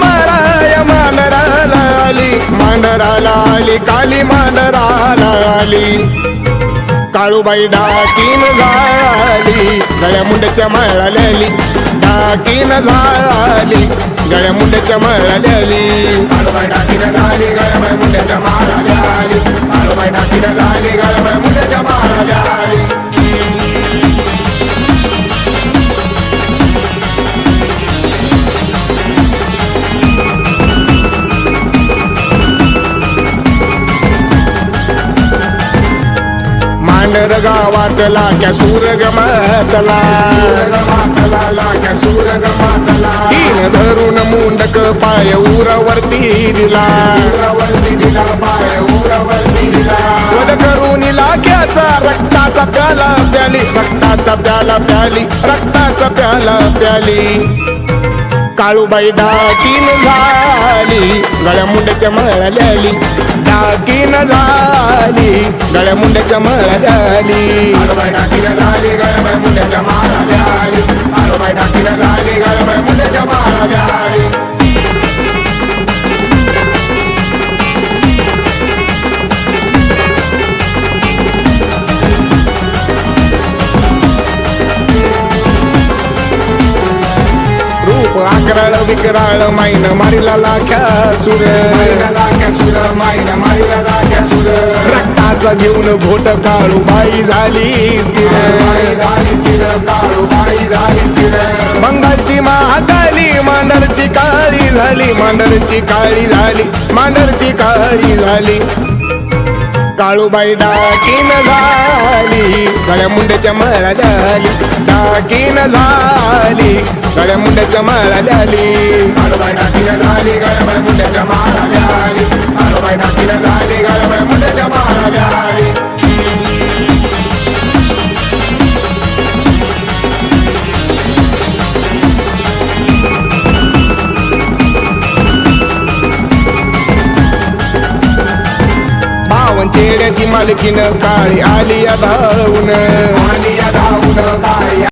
माराया मांढराला आली, मांढराला आली काली मांढराला आली. काळूबाई डाकीन झाली, गळ्या मुंड्याच्या माळाला आली. डाकीन झाली, गळ्या मुंड्याच्या माळाला आली. काळूबाई डाकीन झाली, गळ्या मुंड्याच्या माळाला आली. काळूबाई डाकीन झाली, गळ्या मुंड्याच्या माळाला आली. मांढर गावातला क्या सूर गमातला, तीन धरून मुंडक पाय उरावरती दिला. वध करून लाख्याचा रक्ताचा प्याला प्याली, रक्ताचा प्याला प्याली, रक्ताचा प्याला प्याली. काळूबाई डाकीन झाली, गळ्या मुंड्याच्या माळाला आली. डाकीन झाली, गळ्या मुंड्याच्या माळाला आली. काळूबाई डाकीन झाली, गळ्या मुंड्याच्या माळाला आली. काळूबाई डाकीन झाली, गळ्या मुंड्याच्या माळाला आली. आकराळ विकराळ माईन मारिला लाख्या सुर, रक्ताचा घेऊन भोट काळूबाई झाली स्थिर. बंगालची महाकाली मांढरची काळी झाली, मांढरची काळी झाली, मांढरची काळी झाली. काळूबाई डाकीन झाली, गळ्या मुंड्याच्या माळाला आली. डाकीन झाली, गळ्या मुंड्याच्या माळाला आली. काळूबाई डाकीन झाली, गळ्या मुंड्याच्या माळाला आली. काळूबाई डाकीन झाली, गळ्या मुंड्याच्या माळाला आली. चेड्याची मालकीन काळी आली धावून, आली धावून काळी